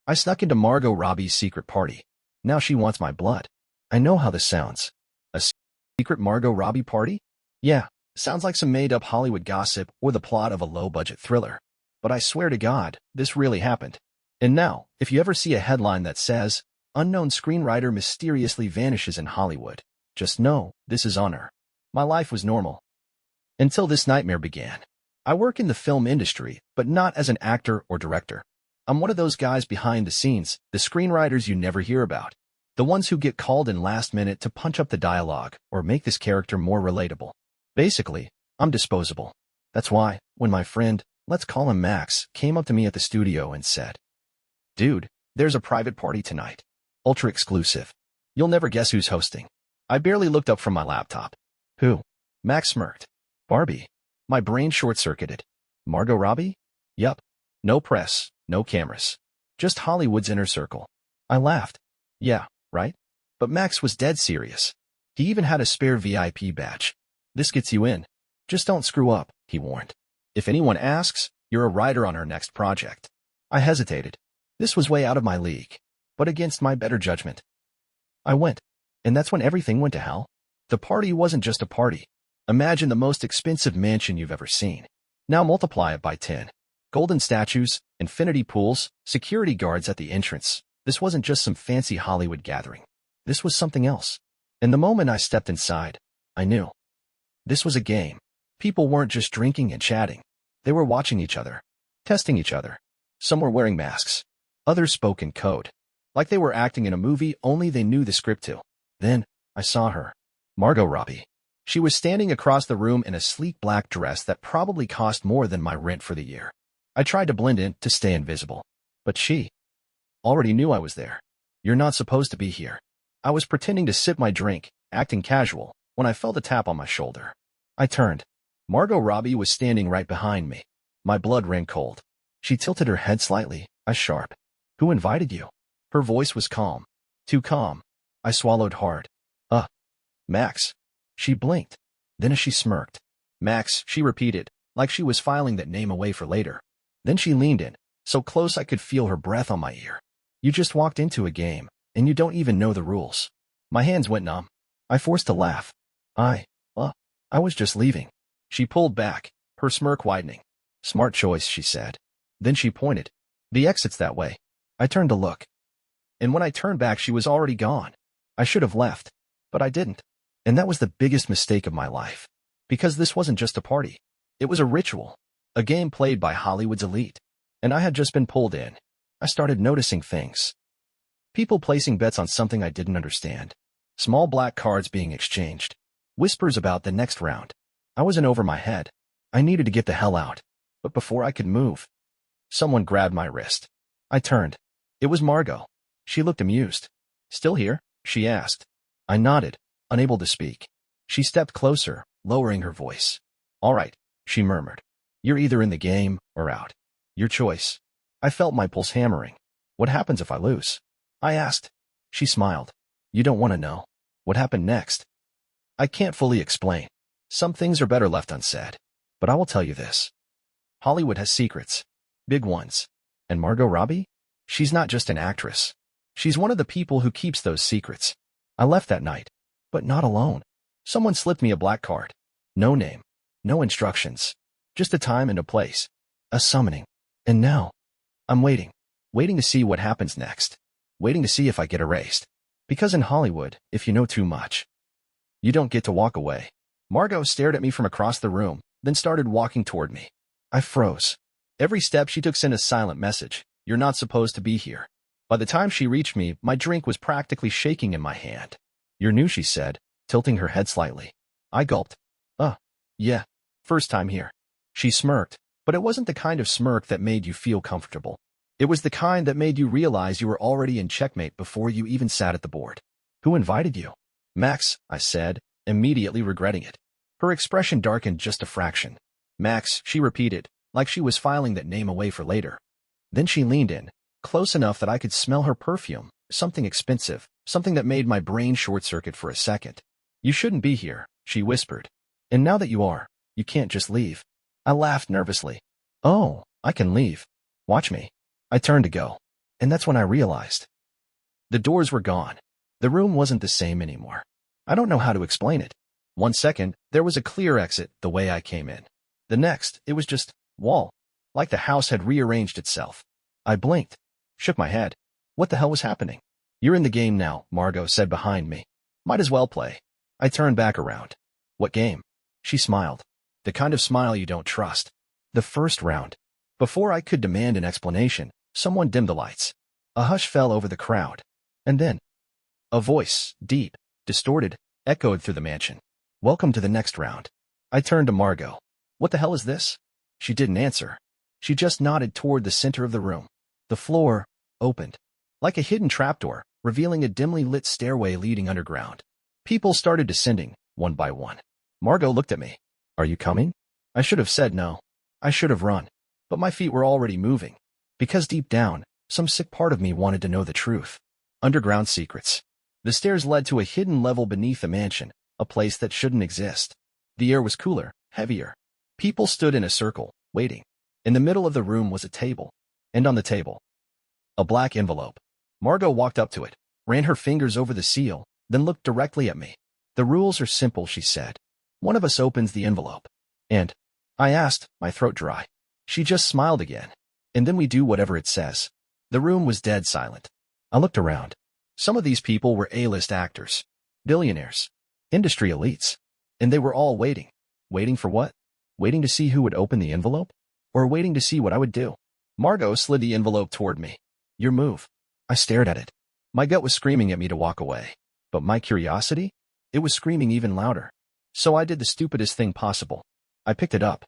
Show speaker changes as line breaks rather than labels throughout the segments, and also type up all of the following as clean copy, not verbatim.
I snuck into Margot Robbie's secret party. Now she wants my blood. I know how this sounds. A secret Margot Robbie party? Yeah, sounds like some made-up Hollywood gossip or the plot of a low-budget thriller. But I swear to God, this really happened. And now, if you ever see a headline that says, "Unknown screenwriter mysteriously vanishes in Hollywood," just know this is on her. My life was normal. Until this nightmare began. I work in the film industry, but not as an actor or director. I'm one of those guys behind the scenes, the screenwriters you never hear about. The ones who get called in last minute to punch up the dialogue or make this character more relatable. Basically, I'm disposable. That's why, when my friend, let's call him Max, came up to me at the studio and said, "Dude, there's a private party tonight. Ultra exclusive. You'll never guess who's hosting." I barely looked up from my laptop. "Who?" Max smirked. "Barbie." My brain short-circuited. "Margot Robbie?" "Yup. No press, no cameras. Just Hollywood's inner circle." I laughed. "Yeah, right?" But Max was dead serious. He even had a spare VIP badge. "This gets you in. Just don't screw up," he warned. "If anyone asks, you're a writer on our next project." I hesitated. This was way out of my league, but against my better judgment. I went, and that's when everything went to hell. The party wasn't just a party. Imagine the most expensive mansion you've ever seen. Now multiply it by 10. Golden statues, infinity pools, security guards at the entrance. This wasn't just some fancy Hollywood gathering. This was something else. And the moment I stepped inside, I knew. This was a game. People weren't just drinking and chatting. They were watching each other, testing each other. Some were wearing masks. Others spoke in code. Like they were acting in a movie only they knew the script to. Then, I saw her. Margot Robbie. She was standing across the room in a sleek black dress that probably cost more than my rent for the year. I tried to blend in to stay invisible. But she already knew I was there. "You're not supposed to be here." I was pretending to sip my drink, acting casual, when I felt a tap on my shoulder. I turned. Margot Robbie was standing right behind me. My blood ran cold. She tilted her head slightly, eyes sharp. "Who invited you?" Her voice was calm. Too calm. I swallowed hard. Max." She blinked. Then as she smirked. "Max," she repeated, like she was filing that name away for later. Then she leaned in, so close I could feel her breath on my ear. "You just walked into a game, and you don't even know the rules." My hands went numb. I forced a laugh. I was just leaving." She pulled back, her smirk widening. "Smart choice," she said. Then she pointed. "The exit's that way." I turned to look. And when I turned back, she was already gone. I should have left, but I didn't. And that was the biggest mistake of my life. Because this wasn't just a party. It was a ritual. A game played by Hollywood's elite. And I had just been pulled in. I started noticing things. People placing bets on something I didn't understand. Small black cards being exchanged. Whispers about the next round. I was in over my head. I needed to get the hell out. But before I could move, someone grabbed my wrist. I turned. It was Margot. She looked amused. "Still here?" she asked. I nodded, unable to speak. She stepped closer, lowering her voice. "All right," she murmured. "You're either in the game or out. Your choice." I felt my pulse hammering. "What happens if I lose?" I asked. She smiled. "You don't want to know. What happened next?" I can't fully explain. Some things are better left unsaid. But I will tell you this. Hollywood has secrets. Big ones. And Margot Robbie? She's not just an actress. She's one of the people who keeps those secrets. I left that night. But not alone. Someone slipped me a black card. No name. No instructions. Just a time and a place. A summoning. And now, I'm waiting. Waiting to see what happens next. Waiting to see if I get erased. Because in Hollywood, if you know too much, you don't get to walk away. Margot stared at me from across the room, then started walking toward me. I froze. Every step she took sent a silent message. "You're not supposed to be here." By the time she reached me, my drink was practically shaking in my hand. "You're new," she said, tilting her head slightly. I gulped. Yeah. First time here." She smirked, but it wasn't the kind of smirk that made you feel comfortable. It was the kind that made you realize you were already in checkmate before you even sat at the board. "Who invited you?" "Max," I said, immediately regretting it. Her expression darkened just a fraction. "Max," she repeated, like she was filing that name away for later. Then she leaned in, close enough that I could smell her perfume, something expensive, something that made my brain short-circuit for a second. "You shouldn't be here," she whispered. "And now that you are, you can't just leave." I laughed nervously. "Oh, I can leave. Watch me." I turned to go. And that's when I realized. The doors were gone. The room wasn't the same anymore. I don't know how to explain it. 1 second, there was a clear exit the way I came in. The next, it was just wall, like the house had rearranged itself. I blinked, shook my head. What the hell was happening? You're in the game now, Margot said behind me. Might as well play. I turned back around. What game? She smiled. The kind of smile you don't trust. The first round. Before I could demand an explanation, someone dimmed the lights. A hush fell over the crowd. And then, a voice, deep, distorted, echoed through the mansion. Welcome to the next round. I turned to Margot. What the hell is this? She didn't answer. She just nodded toward the center of the room. The floor opened, like a hidden trapdoor, revealing a dimly lit stairway leading underground. People started descending, one by one. Margot looked at me. Are you coming? I should have said no. I should have run. But my feet were already moving. Because deep down, some sick part of me wanted to know the truth. Underground secrets. The stairs led to a hidden level beneath the mansion, a place that shouldn't exist. The air was cooler, heavier. People stood in a circle, waiting. In the middle of the room was a table. And on the table, a black envelope. Margot walked up to it, ran her fingers over the seal, then looked directly at me. The rules are simple, she said. One of us opens the envelope. And I asked, my throat dry. She just smiled again. And then we do whatever it says. The room was dead silent. I looked around. Some of these people were A-list actors, billionaires, industry elites. And they were all waiting. Waiting for what? Waiting to see who would open the envelope? Or waiting to see what I would do? Margot slid the envelope toward me. Your move. I stared at it. My gut was screaming at me to walk away. But my curiosity? It was screaming even louder. So I did the stupidest thing possible. I picked it up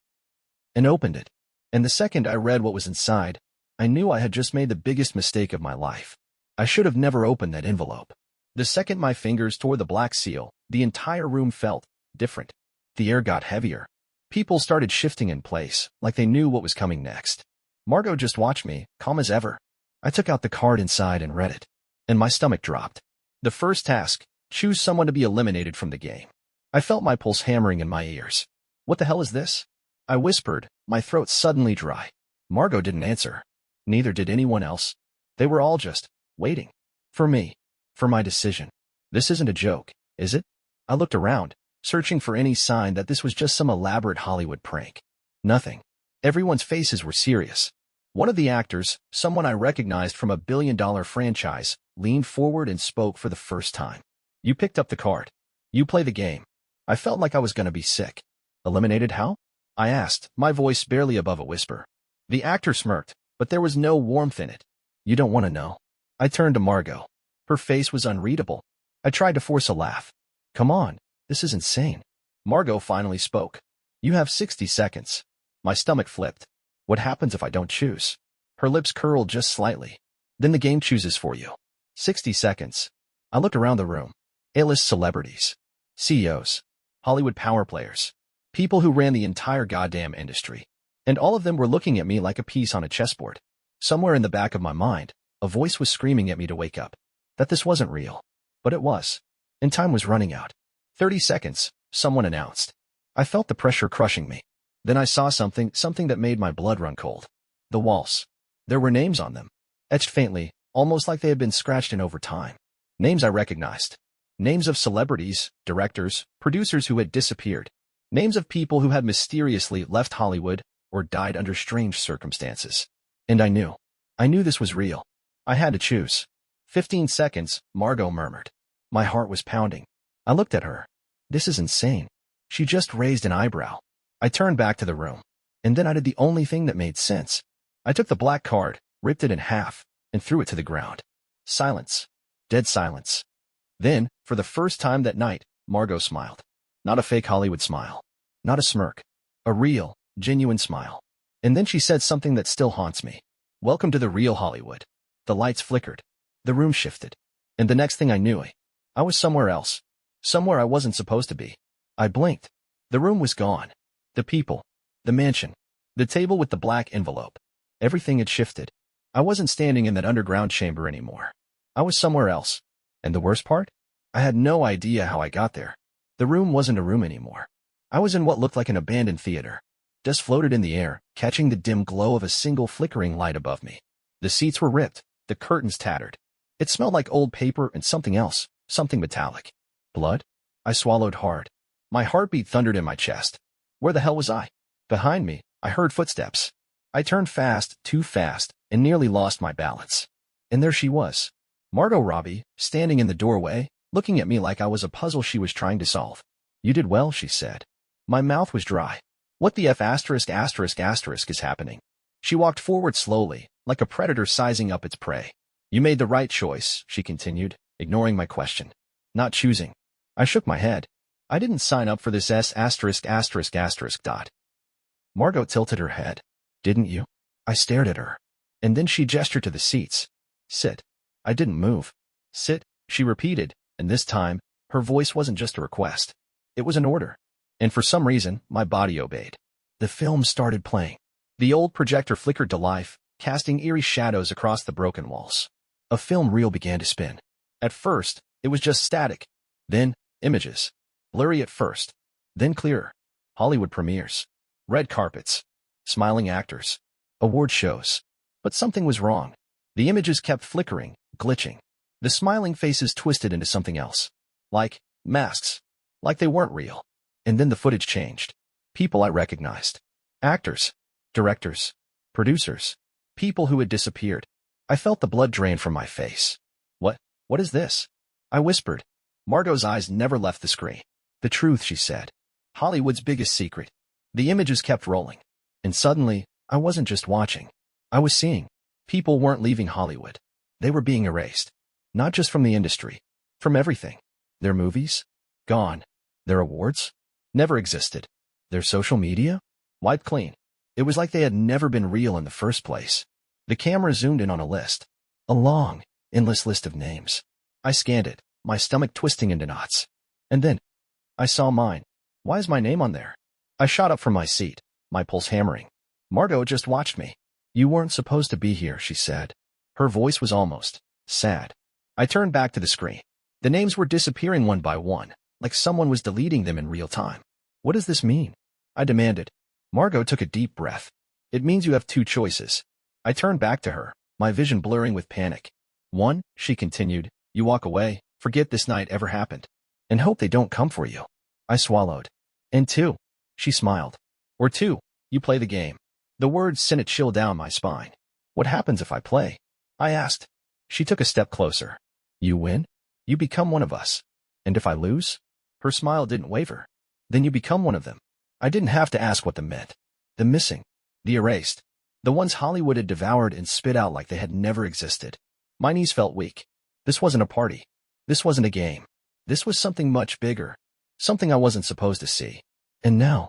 and opened it. And the second I read what was inside, I knew I had just made the biggest mistake of my life. I should have never opened that envelope. The second my fingers tore the black seal, the entire room felt different. The air got heavier. People started shifting in place, like they knew what was coming next. Margot just watched me, calm as ever. I took out the card inside and read it. And my stomach dropped. The first task, choose someone to be eliminated from the game. I felt my pulse hammering in my ears. What the hell is this? I whispered, my throat suddenly dry. Margot didn't answer. Neither did anyone else. They were all just waiting. For me. For my decision. This isn't a joke, is it? I looked around, searching for any sign that this was just some elaborate Hollywood prank. Nothing. Everyone's faces were serious. One of the actors, someone I recognized from a billion-dollar franchise, leaned forward and spoke for the first time. You picked up the card. You play the game. I felt like I was going to be sick. Eliminated how? I asked, my voice barely above a whisper. The actor smirked, but there was no warmth in it. You don't want to know. I turned to Margot. Her face was unreadable. I tried to force a laugh. Come on, this is insane. Margot finally spoke. You have 60 seconds. My stomach flipped. What happens if I don't choose? Her lips curled just slightly. Then the game chooses for you. 60 seconds. I looked around the room. A-list celebrities. CEOs. Hollywood power players. People who ran the entire goddamn industry. And all of them were looking at me like a piece on a chessboard. Somewhere in the back of my mind, a voice was screaming at me to wake up. That this wasn't real. But it was. And time was running out. 30 seconds, someone announced. I felt the pressure crushing me. Then I saw something that made my blood run cold. The walls. There were names on them. Etched faintly, almost like they had been scratched in over time. Names I recognized. Names of celebrities, directors, producers who had disappeared. Names of people who had mysteriously left Hollywood or died under strange circumstances. And I knew. I knew this was real. I had to choose. 15 seconds, Margot murmured. My heart was pounding. I looked at her. This is insane. She just raised an eyebrow. I turned back to the room. And then I did the only thing that made sense. I took the black card, ripped it in half, and threw it to the ground. Silence. Dead silence. Then, for the first time that night, Margot smiled. Not a fake Hollywood smile. Not a smirk. A real, genuine smile. And then she said something that still haunts me. Welcome to the real Hollywood. The lights flickered. The room shifted. And the next thing I knew, I was somewhere else. Somewhere I wasn't supposed to be. I blinked. The room was gone. The people. The mansion. The table with the black envelope. Everything had shifted. I wasn't standing in that underground chamber anymore. I was somewhere else. And the worst part? I had no idea how I got there. The room wasn't a room anymore. I was in what looked like an abandoned theater. Dust floated in the air, catching the dim glow of a single flickering light above me. The seats were ripped, The curtains tattered. It smelled like old paper and something else, something metallic. Blood? I swallowed hard. My heartbeat thundered in my chest. Where the hell was I? Behind me, I heard footsteps. I turned fast, too fast, and nearly lost my balance. And there she was. Margot Robbie, standing in the doorway, looking at me like I was a puzzle she was trying to solve. You did well, she said. My mouth was dry. What the F*** is happening? She walked forward slowly, like a predator sizing up its prey. You made the right choice, she continued, ignoring my question. Not choosing. I shook my head. I didn't sign up for this ****. Margot tilted her head. Didn't you? I stared at her. And then she gestured to the seats. Sit. I didn't move. Sit, she repeated, and this time, her voice wasn't just a request. It was an order. And for some reason, my body obeyed. The film started playing. The old projector flickered to life, casting eerie shadows across the broken walls. A film reel began to spin. At first, it was just static. Then, images. Blurry at first. Then clearer. Hollywood premieres. Red carpets. Smiling actors. Award shows. But something was wrong. The images kept flickering, glitching. The smiling faces twisted into something else. Like masks. Like they weren't real. And then the footage changed. People I recognized. Actors. Directors. Producers. People who had disappeared. I felt the blood drain from my face. What is this? I whispered. Margot's eyes never left the screen. The truth, she said. Hollywood's biggest secret. The images kept rolling. And suddenly, I wasn't just watching. I was seeing. People weren't leaving Hollywood. They were being erased. Not just from the industry. From everything. Their movies? Gone. Their awards? Never existed. Their social media? Wiped clean. It was like they had never been real in the first place. The camera zoomed in on a list. A long, endless list of names. I scanned it, my stomach twisting into knots. And then, I saw mine. Why is my name on there? I shot up from my seat, my pulse hammering. Margot just watched me. You weren't supposed to be here, she said. Her voice was almost sad. I turned back to the screen. The names were disappearing one by one, like someone was deleting them in real time. What does this mean? I demanded. Margot took a deep breath. It means you have two choices. I turned back to her, my vision blurring with panic. One, she continued, you walk away, forget this night ever happened, and hope they don't come for you. I swallowed. And two, she smiled. Or two, you play the game. The words sent a chill down my spine. What happens if I play? I asked. She took a step closer. You win? You become one of us. And if I lose? Her smile didn't waver. Then you become one of them. I didn't have to ask what the meant. The missing. The erased. The ones Hollywood had devoured and spit out like they had never existed. My knees felt weak. This wasn't a party. This wasn't a game. This was something much bigger. Something I wasn't supposed to see. And now,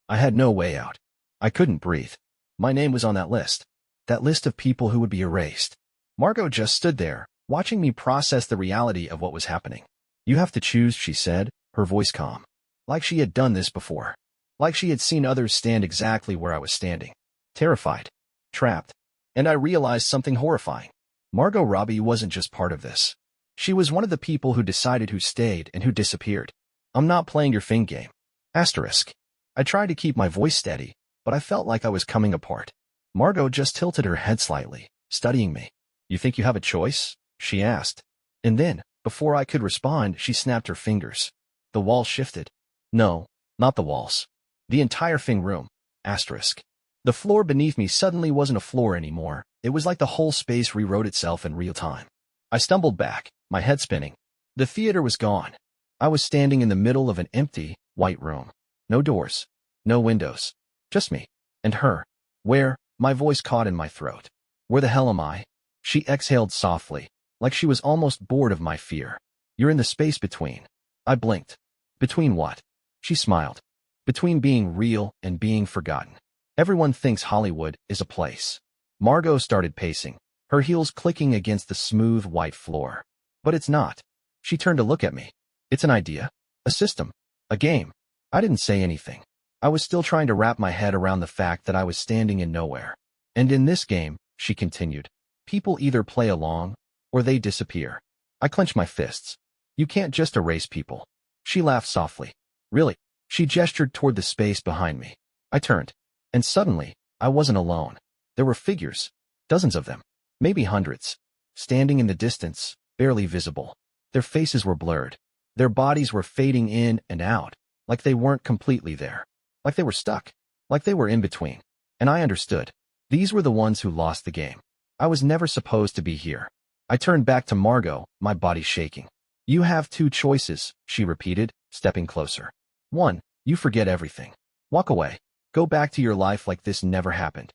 I had no way out. I couldn't breathe. My name was on that list. That list of people who would be erased. Margot just stood there, watching me process the reality of what was happening. You have to choose, she said, her voice calm. Like she had done this before. Like she had seen others stand exactly where I was standing. Terrified. Trapped. And I realized something horrifying. Margot Robbie wasn't just part of this. She was one of the people who decided who stayed and who disappeared. I'm not playing your thing game. Asterisk. I tried to keep my voice steady, but I felt like I was coming apart. Margot just tilted her head slightly, studying me. You think you have a choice? She asked. And then, before I could respond, she snapped her fingers. The walls shifted. No, not the walls. The entire thing room. Asterisk. The floor beneath me suddenly wasn't a floor anymore. It was like the whole space rewrote itself in real time. I stumbled back, my head spinning. The theater was gone. I was standing in the middle of an empty, white room. No doors. No windows. Just me. And her. Where? My voice caught in my throat. Where the hell am I? She exhaled softly, like she was almost bored of my fear. You're in the space between. I blinked. Between what? She smiled. Between being real and being forgotten. Everyone thinks Hollywood is a place. Margot started pacing, her heels clicking against the smooth white floor. But it's not. She turned to look at me. It's an idea. A system. A game. I didn't say anything. I was still trying to wrap my head around the fact that I was standing in nowhere. And in this game, she continued, people either play along, or they disappear. I clenched my fists. You can't just erase people. She laughed softly. Really? She gestured toward the space behind me. I turned. And suddenly, I wasn't alone. There were figures. Dozens of them. Maybe hundreds. standing in the distance, barely visible. Their faces were blurred. Their bodies were fading in and out, like they weren't completely there. Like they were stuck. Like they were in between. And I understood. These were the ones who lost the game. I was never supposed to be here. I turned back to Margot, my body shaking. You have two choices, she repeated, stepping closer. 1. You forget everything. Walk away. Go back to your life like this never happened.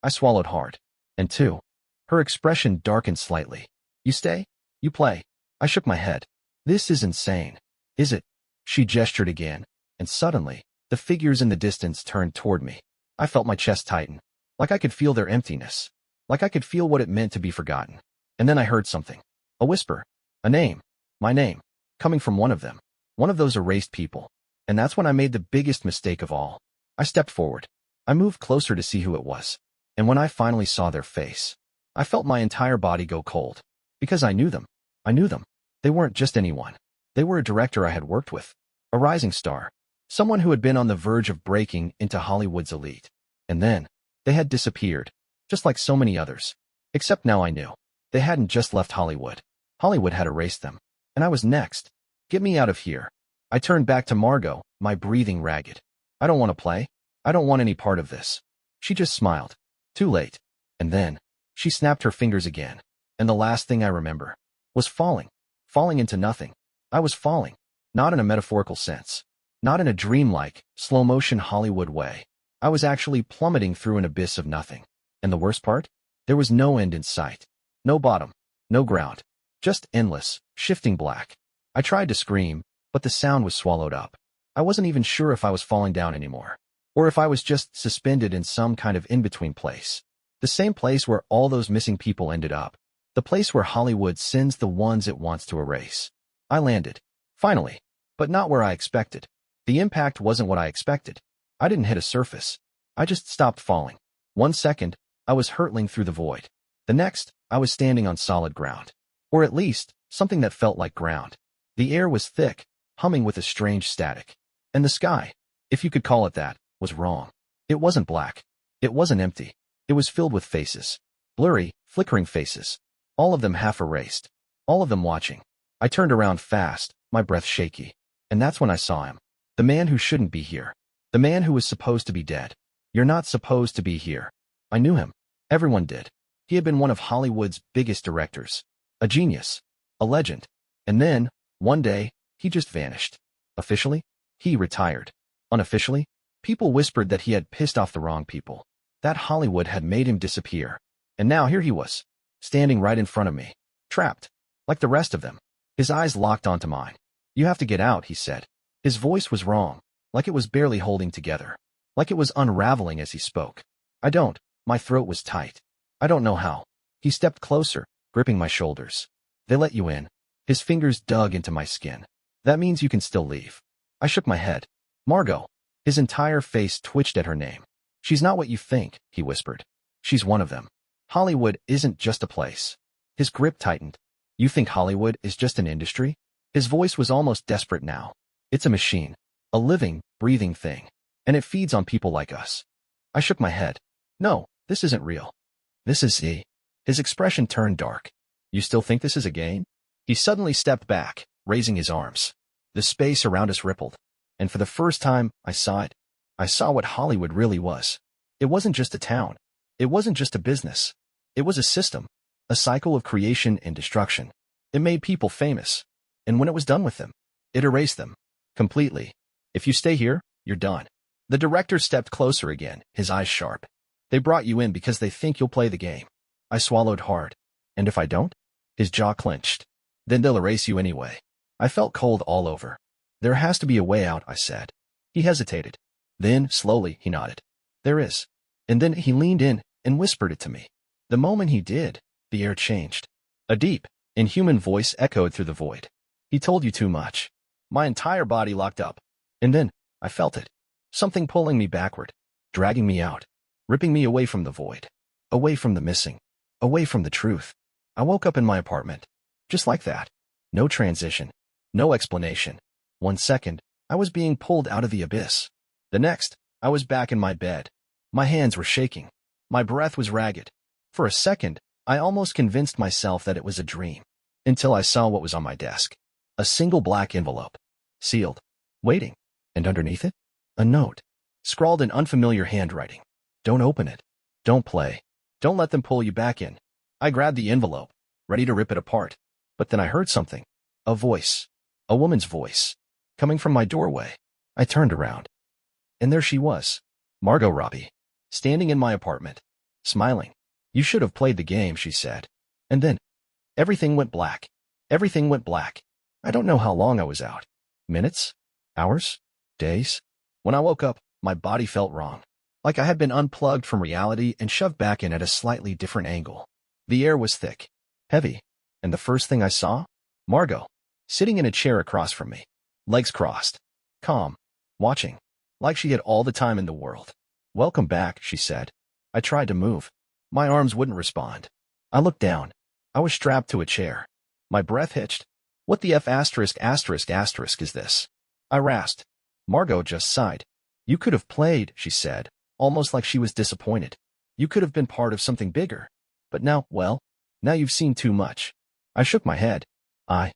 I swallowed hard. And 2. Her expression darkened slightly. You stay? You play. I shook my head. This is insane. Is it? She gestured again, and suddenly, the figures in the distance turned toward me. I felt my chest tighten, like I could feel their emptiness, like I could feel what it meant to be forgotten. And then I heard something. A whisper. A name. My name. Coming from one of them. One of those erased people. And that's when I made the biggest mistake of all. I stepped forward. I moved closer to see who it was. And when I finally saw their face, I felt my entire body go cold. Because I knew them. I knew them. They weren't just anyone. They were a director I had worked with. A rising star. Someone who had been on the verge of breaking into Hollywood's elite. And then, they had disappeared. Just like so many others. Except now I knew. They hadn't just left Hollywood. Hollywood had erased them. And I was next. Get me out of here. I turned back to Margot, my breathing ragged. I don't want to play. I don't want any part of this. She just smiled. Too late. And then, she snapped her fingers again. And the last thing I remember was falling. Falling into nothing. I was falling. Not in a metaphorical sense. Not in a dreamlike, slow-motion Hollywood way. I was actually plummeting through an abyss of nothing. And the worst part? There was no end in sight. No bottom. No ground. Just endless, shifting black. I tried to scream, but the sound was swallowed up. I wasn't even sure if I was falling down anymore. Or if I was just suspended in some kind of in-between place. The same place where all those missing people ended up. The place where Hollywood sends the ones it wants to erase. I landed. Finally. But not where I expected. The impact wasn't what I expected. I didn't hit a surface. I just stopped falling. 1 second, I was hurtling through the void. The next, I was standing on solid ground. Or at least, something that felt like ground. The air was thick, humming with a strange static. And the sky, if you could call it that, was wrong. It wasn't black. It wasn't empty. It was filled with faces. Blurry, flickering faces. All of them half erased. All of them watching. I turned around fast, my breath shaky. And that's when I saw him. The man who shouldn't be here. The man who was supposed to be dead. You're not supposed to be here. I knew him. Everyone did. He had been one of Hollywood's biggest directors. A genius. A legend. And then, one day, he just vanished. Officially, he retired. Unofficially, people whispered that he had pissed off the wrong people. That Hollywood had made him disappear. And now here he was, standing right in front of me. Trapped. Like the rest of them. His eyes locked onto mine. You have to get out, he said. His voice was wrong. Like it was barely holding together. Like it was unraveling as he spoke. I don't. My throat was tight. I don't know how. He stepped closer, gripping my shoulders. They let you in. His fingers dug into my skin. That means you can still leave. I shook my head. Margot. His entire face twitched at her name. She's not what you think, he whispered. She's one of them. Hollywood isn't just a place. His grip tightened. You think Hollywood is just an industry? His voice was almost desperate now. It's a machine. A living, breathing thing. And it feeds on people like us. I shook my head. No, this isn't real. This is he. His expression turned dark. You still think this is a game? He suddenly stepped back, raising his arms. The space around us rippled. And for the first time, I saw it. I saw what Hollywood really was. It wasn't just a town. It wasn't just a business. It was a system. A cycle of creation and destruction. It made people famous. And when it was done with them, it erased them. Completely. If you stay here, you're done. The director stepped closer again, his eyes sharp. They brought you in because they think you'll play the game. I swallowed hard. And if I don't? His jaw clenched. Then they'll erase you anyway. I felt cold all over. There has to be a way out, I said. He hesitated. Then, slowly, he nodded. There is. And then he leaned in and whispered it to me. The moment he did, the air changed. A deep, inhuman voice echoed through the void. He told you too much. My entire body locked up. And then, I felt it. Something pulling me backward, dragging me out, ripping me away from the void, away from the missing, away from the truth. I woke up in my apartment. Just like that. No transition. No explanation. 1 second, I was being pulled out of the abyss. The next, I was back in my bed. My hands were shaking. My breath was ragged. For a second, I almost convinced myself that it was a dream, until I saw what was on my desk. A single black envelope, sealed, waiting, and underneath it, a note, scrawled in unfamiliar handwriting. Don't open it. Don't play. Don't let them pull you back in. I grabbed the envelope, ready to rip it apart. But then I heard something. A voice. A woman's voice. Coming from my doorway. I turned around. And there she was. Margot Robbie. Standing in my apartment. Smiling. You should have played the game, she said. And then, everything went black. Everything went black. I don't know how long I was out. Minutes? Hours? Days? When I woke up, my body felt wrong. Like I had been unplugged from reality and shoved back in at a slightly different angle. The air was thick, heavy, and the first thing I saw? Margot, sitting in a chair across from me, legs crossed, calm, watching, like she had all the time in the world. Welcome back, she said. I tried to move. My arms wouldn't respond. I looked down. I was strapped to a chair. My breath hitched. What the F*** is this? I rasped. Margot just sighed. You could have played, she said, almost like she was disappointed. You could have been part of something bigger. But now, well, now you've seen too much. I shook my head. I